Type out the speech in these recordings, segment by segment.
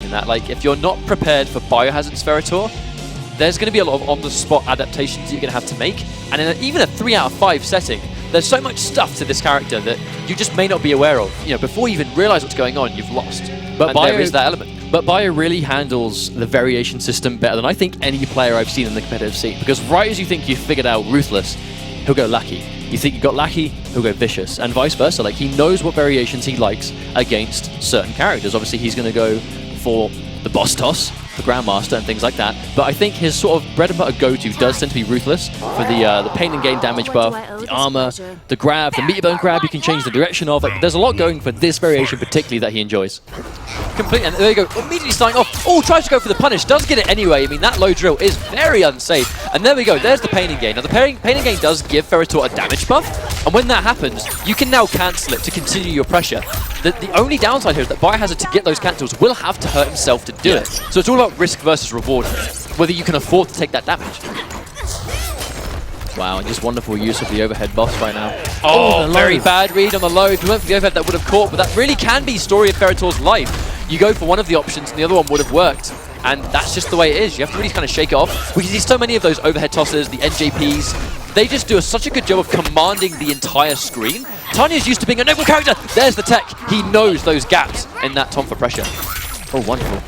in that. Like, if you're not prepared for Biohazard's Ferrator, there's going to be a lot of on-the-spot adaptations you're going to have to make. And in even a 3 out of 5 setting, there's so much stuff to this character that you just may not be aware of. You know, before you even realize what's going on, you've lost. But there is that element. But Bio really handles the variation system better than I think any player I've seen in the competitive scene. Because right as you think you've figured out Ruthless, he'll go Lucky. You think you got Lucky, he'll go Vicious, and vice versa. Like, he knows what variations he likes against certain characters. Obviously, he's going to go for the Boss Toss, the Grandmaster, and things like that. But I think his sort of bread and butter go-to does tend to be Ruthless for the pain and gain damage buff, the armor, the grab, the meaty bone grab you can change the direction of. Like, there's a lot going for this variation particularly that he enjoys. Completely, and there you go, immediately starting off. Oh, tries to go for the punish, does get it anyway. I mean, that low drill is very unsafe. And there we go, there's the pain and gain. Now, the pain and gain does give Ferrator a damage buff, and when that happens, you can now cancel it to continue your pressure. The only downside here is that Biohazard, to get those cancels, will have to hurt himself to do it. So it's all about risk versus reward, whether you can afford to take that damage. Wow, and just wonderful use of the overhead boss right now. Oh, very bad read on the low. If you went for the overhead, that would have caught, but that really can be story of Ferrator's life. You go for one of the options, and the other one would have worked. And that's just the way it is. You have to really kind of shake it off. We can see so many of those overhead tosses, the NJPs. They just do such a good job of commanding the entire screen. Tanya's used to being a noble character. There's the tech. He knows those gaps in that Tom for pressure. Oh, wonderful.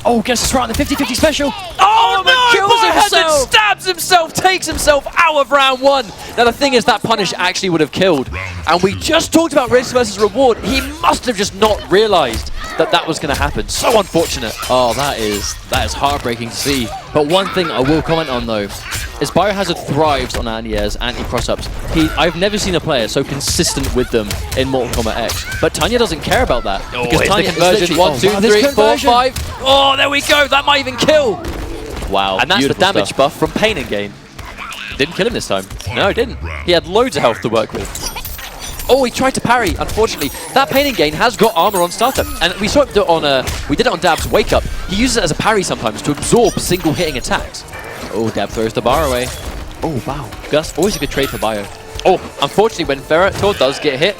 Oh, gets us right on the 50-50 special. Oh, no! Biohazard stabs himself, takes himself out of round 1. Now, the thing is, that punish actually would have killed. And we just talked about risk versus reward. He must have just not realized that that was going to happen. So unfortunate. Oh, that is heartbreaking to see. But one thing I will comment on, though, is Biohazard thrives on anti-airs, anti-cross-ups. I've never seen a player so consistent with them in Mortal Kombat X. But Tanya doesn't care about that. Oh, because Tanya conversion, 1, 2, 3, 4, 5. Oh, there we go. That might even kill. Wow. And that's the damage buff from Pain and Gain. Didn't kill him this time. No, it didn't. He had loads of health to work with. Oh, he tried to parry. Unfortunately, that Pain and Gain has got armor on startup, and we saw it on. We did it on Dab's Wake Up. He uses it as a parry sometimes to absorb single hitting attacks. Oh, Dab throws the bar away. Oh, wow. That's always a good trade for Bio. Oh, unfortunately, when Tor does get hit,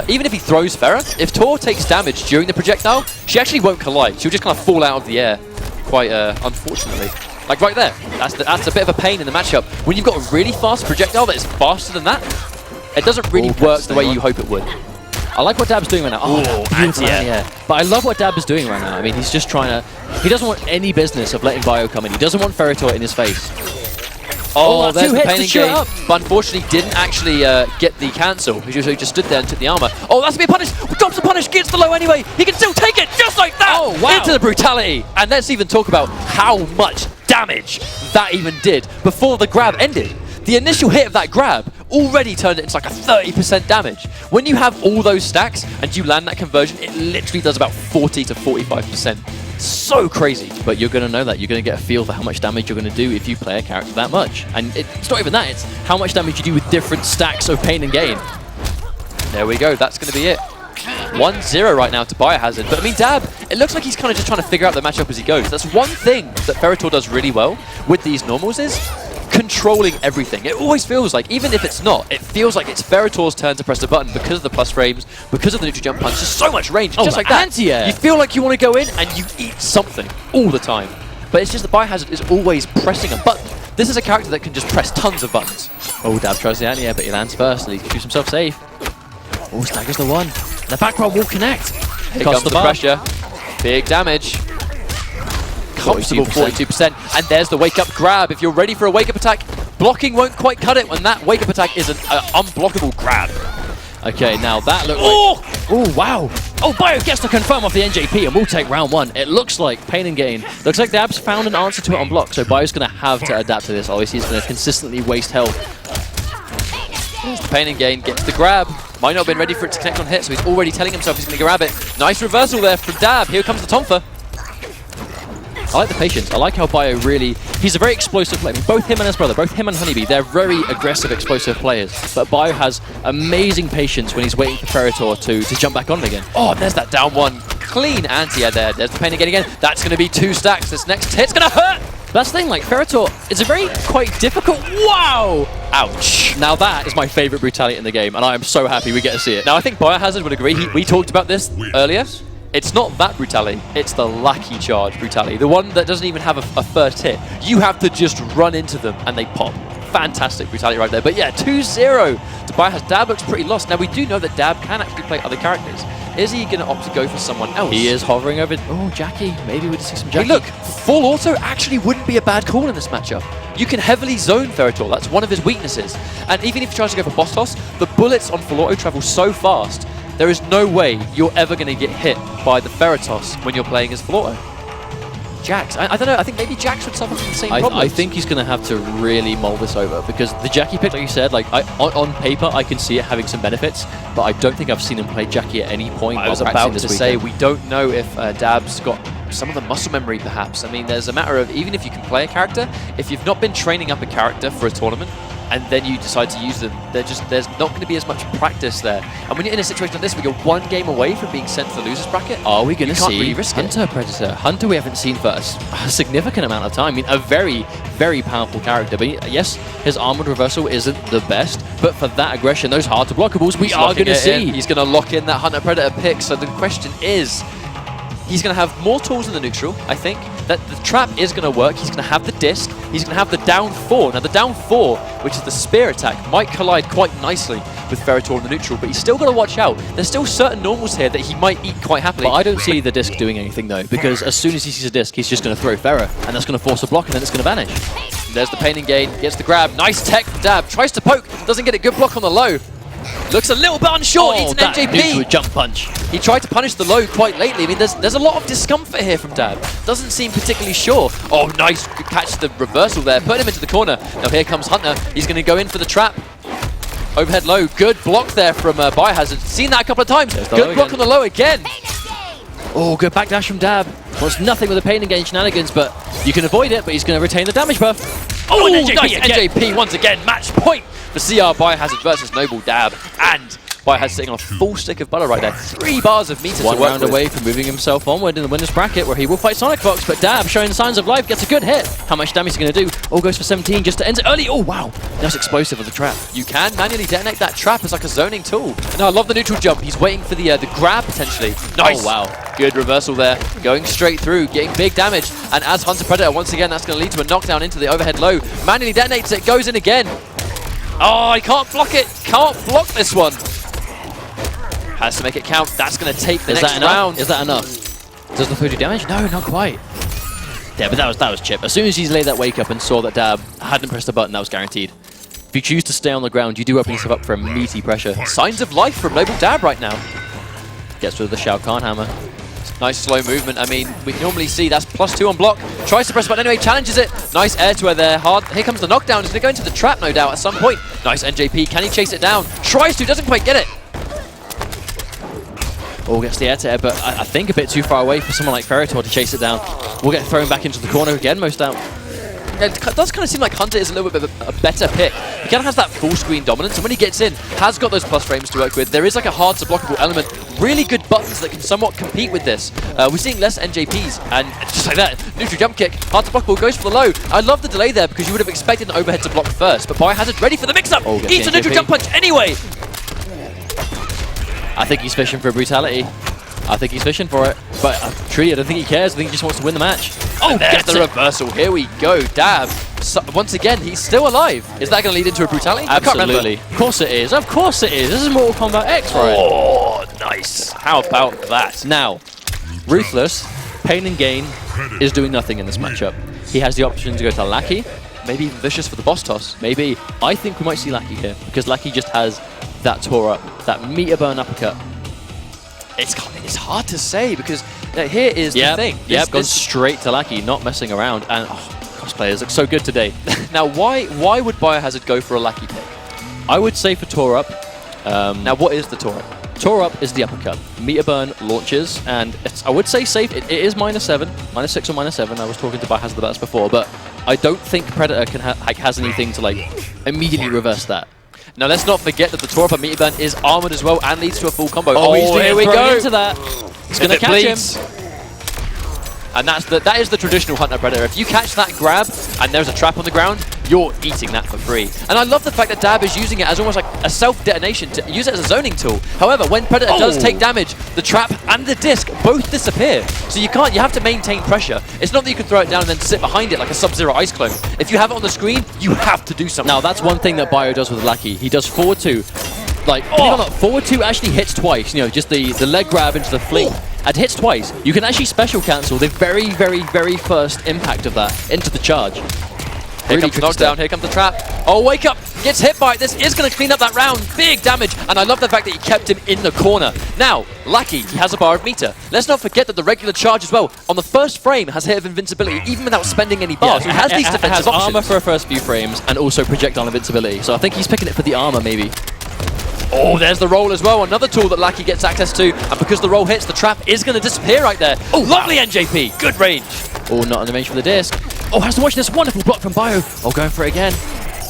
even if he throws Ferra, if Tor takes damage during the projectile, she actually won't collide. She'll just kind of fall out of the air, quite unfortunately. Like right there, that's a bit of a pain in the matchup. When you've got a really fast projectile that is faster than that, it doesn't really work the way you hope it would. I like what Dab's doing right now. Oh, anti-air. But I love what Dab is doing right now. I mean, he's just trying to... He doesn't want any business of letting Bio come in. He doesn't want Ferrator in his face. Oh, there's the Pain and Gain. But unfortunately, didn't actually get the cancel. He just stood there and took the armor. Oh, that's to be a punish. Drops the punish, gets the low anyway. He can still take it just like that. Oh, wow. Into the brutality. And let's even talk about how much damage that even did before the grab ended. The initial hit of that grab already turned it into like a 30% damage. When you have all those stacks and you land that conversion, it literally does about 40 to 45%. So crazy. But you're going to know that. You're going to get a feel for how much damage you're going to do if you play a character that much. And it's not even that. It's how much damage you do with different stacks of Pain and Gain. There we go. That's going to be it. 1-0 right now to Biohazard. But I mean, Dab, it looks like he's kind of just trying to figure out the matchup as he goes. That's one thing that Ferrator does really well with these normals is controlling everything. It always feels like, even if it's not, it feels like it's Ferrator's turn to press the button because of the plus frames, because of the neutral jump punch. There's so much range, just like that. Anti-air. You feel like you want to go in and you eat something all the time. But it's just that Biohazard is always pressing a button. This is a character that can just press tons of buttons. Oh, Dab tries the anti-air, but he lands first and he keeps himself safe. Oh, staggers the one. The back row will connect. Here comes the pressure. Big damage. Comfortable 42%. And there's the wake-up grab. If you're ready for a wake-up attack, blocking won't quite cut it when that wake-up attack is an unblockable grab. Okay, now that looks like... Oh, wow. Oh, Bio gets to confirm off the NJP and we'll take round 1. It looks like Pain and Gain. Looks like Dab's found an answer to it on block, so Bio's going to have to adapt to this. Obviously, he's going to consistently waste health. There's the Pain and Gain, gets the grab. Might not have been ready for it to connect on hit, so he's already telling himself he's going to grab it. Nice reversal there from Dab. Here comes the Tomfa. I like the patience. I like how Bio really... He's a very explosive player. I mean, both him and his brother, both him and Honeybee, they're very aggressive, explosive players. But Bio has amazing patience when he's waiting for Ferrator to jump back on again. Oh, there's that down one. Clean anti-air there. There's the Pain again. That's going to be 2 stacks. This next hit's going to hurt. That's the thing, like, Ferrator is a very quite difficult... Wow! Ouch. Now that is my favorite brutality in the game, and I am so happy we get to see it. Now, I think Biohazard would agree. We talked about this earlier. It's not that brutality, it's the lackey charge brutality. The one that doesn't even have a first hit. You have to just run into them and they pop. Fantastic brutality right there. But yeah, 2-0 to Biohazard. Dab looks pretty lost. Now we do know that Dab can actually play other characters. Is he going to opt to go for someone else? He is hovering over... Oh, Jackie. Maybe we'll see some Jackie. Hey, look, full auto actually wouldn't be a bad call in this matchup. You can heavily zone Ferra. That's one of his weaknesses. And even if he tries to go for boss toss, the bullets on full auto travel so fast, there is no way you're ever going to get hit by the Ferra toss when you're playing as full auto. Jax, I don't know, I think maybe Jax would suffer from the same problem. I think he's going to have to really mull this over, because the Jackie pick, like you said, like on paper, I can see it having some benefits, but I don't think I've seen him play Jackie at any point. I was about to say, we don't know if Dab's got some of the muscle memory, perhaps. I mean, there's a matter of, even if you can play a character, if you've not been training up a character for a tournament, and then you decide to use them, there's not going to be as much practice there. And when you're in a situation like this, we go one game away from being sent to the losers bracket. Are we going to see really risk Hunter Predator? Hunter we haven't seen for a significant amount of time. I mean, a very, very powerful character. But yes, his armored reversal isn't the best, but for that aggression, those hard to blockables, we are going to see. He's going to lock in that Hunter Predator pick. So the question is, he's going to have more tools in the neutral, I think. That the trap is going to work. He's going to have the disc. He's going to have the down 4. Now, the down 4, which is the spear attack, might collide quite nicely with Ferra in the neutral, but he's still got to watch out. There's still certain normals here that he might eat quite happily. But I don't see the disc doing anything, though, because as soon as he sees a disc, he's just going to throw Ferra, and that's going to force a block, and then it's going to vanish. There's the pain and gain. Gets the grab. Nice tech from Dab. Tries to poke. Doesn't get a good block on the low. Looks a little bit unsure. Eats an NJP. Neutral jump punch. He tried to punish the low quite lately. I mean, there's a lot of discomfort here from Dab. Doesn't seem particularly sure. Oh, nice catch the reversal there. Put him into the corner. Now here comes Hunter. He's going to go in for the trap. Overhead low. Good block there from Biohazard. Seen that a couple of times. Good block on the low again. Oh, good backdash from Dab. Wants nothing with the pain and gain shenanigans, but you can avoid it, but he's going to retain the damage buff. Oh, and nice NJP once again. Match point for CR Biohazard versus Noble Dab. And Biohazard sitting on a full stick of butter right there. 3 bars of meter to work with. 1 round away from moving himself onward in the winner's bracket, where he will fight Sonic Fox, but Dab, showing signs of life, gets a good hit. How much damage is he going to do? Oh, goes for 17 just to end it early. Oh, wow. That's explosive with the trap. You can manually detonate that trap as like a zoning tool. And I love the neutral jump. He's waiting for the grab, potentially. Nice. Oh, wow. Good reversal there. Going straight through, getting big damage. And as Hunter Predator, once again, that's going to lead to a knockdown into the overhead low. Manually detonates it, goes in again. Oh, he can't block it. Can't block this one. Has to make it count. That's going to take the next round. Is that enough? Does the food do damage? No, not quite. Yeah, but that was Chip. As soon as he's laid that wake up and saw that Dab hadn't pressed the button, that was guaranteed. If you choose to stay on the ground, you do open yourself up for a meaty pressure. Signs of life from Noble Dab right now. Gets rid of the Shao Kahn hammer. Nice slow movement. I mean, we normally see that's +2 on block. Tries to press the button anyway, challenges it. Nice air to her there. Hard. Here comes the knockdown. He's going to go into the trap, no doubt, at some point. Nice NJP. Can he chase it down? Tries to, doesn't quite get it. Oh, gets the air to air, but I think a bit too far away for someone like Ferra to chase it down. We'll get thrown back into the corner again, most doubt. It does kind of seem like Hunter is a little bit of a better pick. He kind of has that full screen dominance, and when he gets in, has got those plus frames to work with. There is like a hard to blockable element. Really good buttons that can somewhat compete with this. We're seeing less NJPs, and just like that, neutral jump kick, hard to blockable, goes for the low. I love the delay there because you would have expected an overhead to block first, but Biohazard ready for the mix-up. Oh, eats a neutral jump punch anyway. I think he's fishing for brutality. I think he's fishing for it, but truly, I don't think he cares. I think he just wants to win the match. Oh, there's the reversal. Here we go. Dab. So, once again, he's still alive. Is that going to lead into a brutality? Absolutely. Of course it is. Of course it is. This is Mortal Kombat X, right? Oh, nice. How about that? Now, Ruthless, Pain and Gain, is doing nothing in this matchup. He has the option to go to Lackey. Maybe even Vicious for the boss toss. Maybe. I think we might see Lackey here, because Lackey just has that Tor up, that meter burn uppercut. It's hard to say because here is the thing. Yep, gone straight to Lackey, not messing around. And cosplayers look so good today. Now, why would Biohazard go for a Lackey pick? I would say for Tor up. Now, what is the Tor up? Tor up is the uppercut. Meter burn launches, and I would say safe. It is -7, -6 or -7. I was talking to Biohazard about this before, but I don't think Predator can has anything to like immediately reverse that. Now, let's not forget that the Tor up and Meter Burn is armored as well and leads to a full combo. Oh, here we go into that. It's going to catch him. And that is the traditional Hunter Predator. If you catch that grab and there's a trap on the ground, you're eating that for free. And I love the fact that Dab is using it as almost like a self-detonation to use it as a zoning tool. However, when Predator does take damage, the trap and the disc both disappear. So you have to maintain pressure. It's not that you can throw it down and then sit behind it like a Sub-Zero ice clone. If you have it on the screen, you have to do something. Now, that's one thing that Bio does with Lackey. He does forward 2. Like, believe it or not, forward 2 actually hits twice. You know, just the leg grab into the fling. It hits twice. You can actually special cancel the very, very, very first impact of that into the charge. Here comes the knockdown, here comes the trap. Oh, wake up! Gets hit by it. This is going to clean up that round. Big damage. And I love the fact that he kept him in the corner. Now, Lucky, he has a bar of meter. Let's not forget that the regular charge as well, on the first frame, has hit of invincibility, even without spending any bars. Yeah, he has these defensive options. Armor for the first few frames, and also projectile invincibility. So I think he's picking it for the armor, maybe. Oh, there's the roll as well. Another tool that Lucky gets access to. And because the roll hits, the trap is going to disappear right there. Oh, lovely NJP. Good range. Oh, not in the range for the disc. Oh, has to watch this wonderful block from Bio. Oh, going for it again.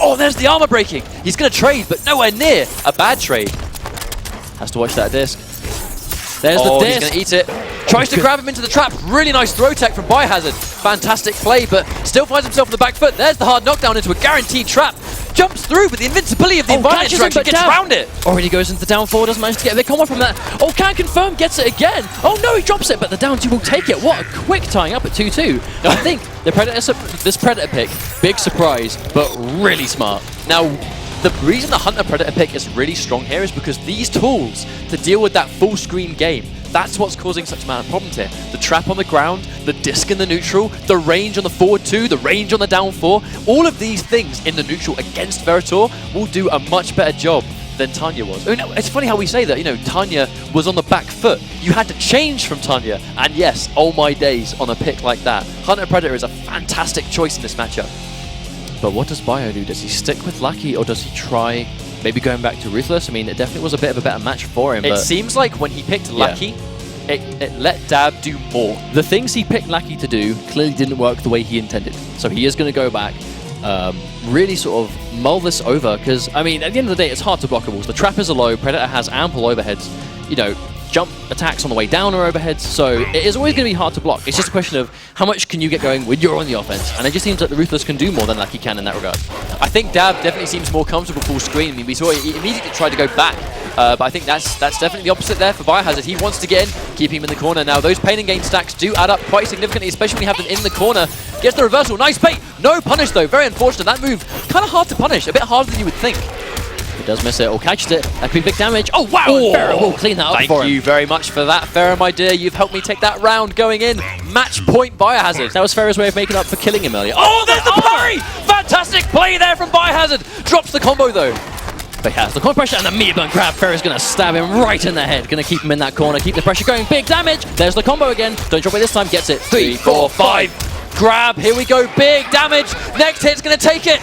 Oh, there's the armor breaking. He's going to trade, but nowhere near a bad trade. Has to watch that disc. There's the disc. He's going to eat it. Tries to grab him into the trap. Really nice throw tech from Biohazard. Fantastic play, but still finds himself on the back foot. There's the hard knockdown into a guaranteed trap. Jumps through, but the invincibility of the environment interaction gets around it. Already goes into the down 4, doesn't manage to get a big combo from that. Oh, can't confirm, gets it again. Oh no, he drops it, but the down 2 will take it. What a quick tying up at 2-2. I think this Predator pick, big surprise, but really smart. Now, the reason the Hunter Predator pick is really strong here is because these tools to deal with that full screen game, that's what's causing such amount of problems here. The trap on the ground, the disc in the neutral, the range on the forward 2, the range on the down 4, all of these things in the neutral against Ferrator will do a much better job than Tanya was. I mean, it's funny how we say that, you know, Tanya was on the back foot. You had to change from Tanya, and yes, oh my days on a pick like that. Hunter Predator is a fantastic choice in this matchup. But what does Bio do? Does he stick with Lucky, or does he try maybe going back to Ruthless? I mean, it definitely was a bit of a better match for him. It seems like when he picked Lucky, it let Dab do more. The things he picked Lucky to do clearly didn't work the way he intended. So he is going to go back, really sort of mull this over, because, I mean, at the end of the day, it's hard to block walls. The trap is low, Predator has ample overheads, you know, jump attacks on the way down or overheads, so it is always going to be hard to block. It's just a question of how much can you get going when you're on the offense, and it just seems like the Ruthless can do more than Lucky can in that regard. I think Dab definitely seems more comfortable full screen. I mean, we saw he immediately tried to go back, but I think that's definitely the opposite there for Biohazard. He wants to get in, keep him in the corner. Now, those pain and gain stacks do add up quite significantly, especially when you have them in the corner. Gets the reversal, nice bait, no punish though, very unfortunate. That move, kind of hard to punish, a bit harder than you would think. He does miss it, or catches it. That could be big damage. Oh, wow! Oh, Ferra will clean that up for him. Thank you very much for that, Ferra, my dear. You've helped me take that round going in. Match point Biohazard. That was Ferra's way of making up for killing him earlier. Oh, there's the parry! Fantastic play there from Biohazard. Drops the combo, though. But he has the corner pressure, and the meat blunt grab. Ferra's going to stab him right in the head. Going to keep him in that corner, keep the pressure going. Big damage. There's the combo again. Don't drop it this time. Gets it. 3, 4, 5. Grab. Here we go. Big damage. Next hit's going to take it.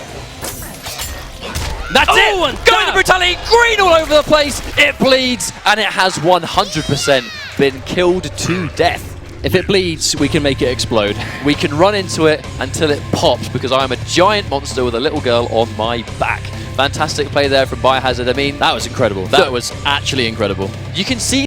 That's it! And going to brutality, green all over the place, it bleeds, and it has 100% been killed to death. If it bleeds, we can make it explode. We can run into it until it pops, because I am a giant monster with a little girl on my back. Fantastic play there from Biohazard. I mean, that was incredible. That was actually incredible. You can see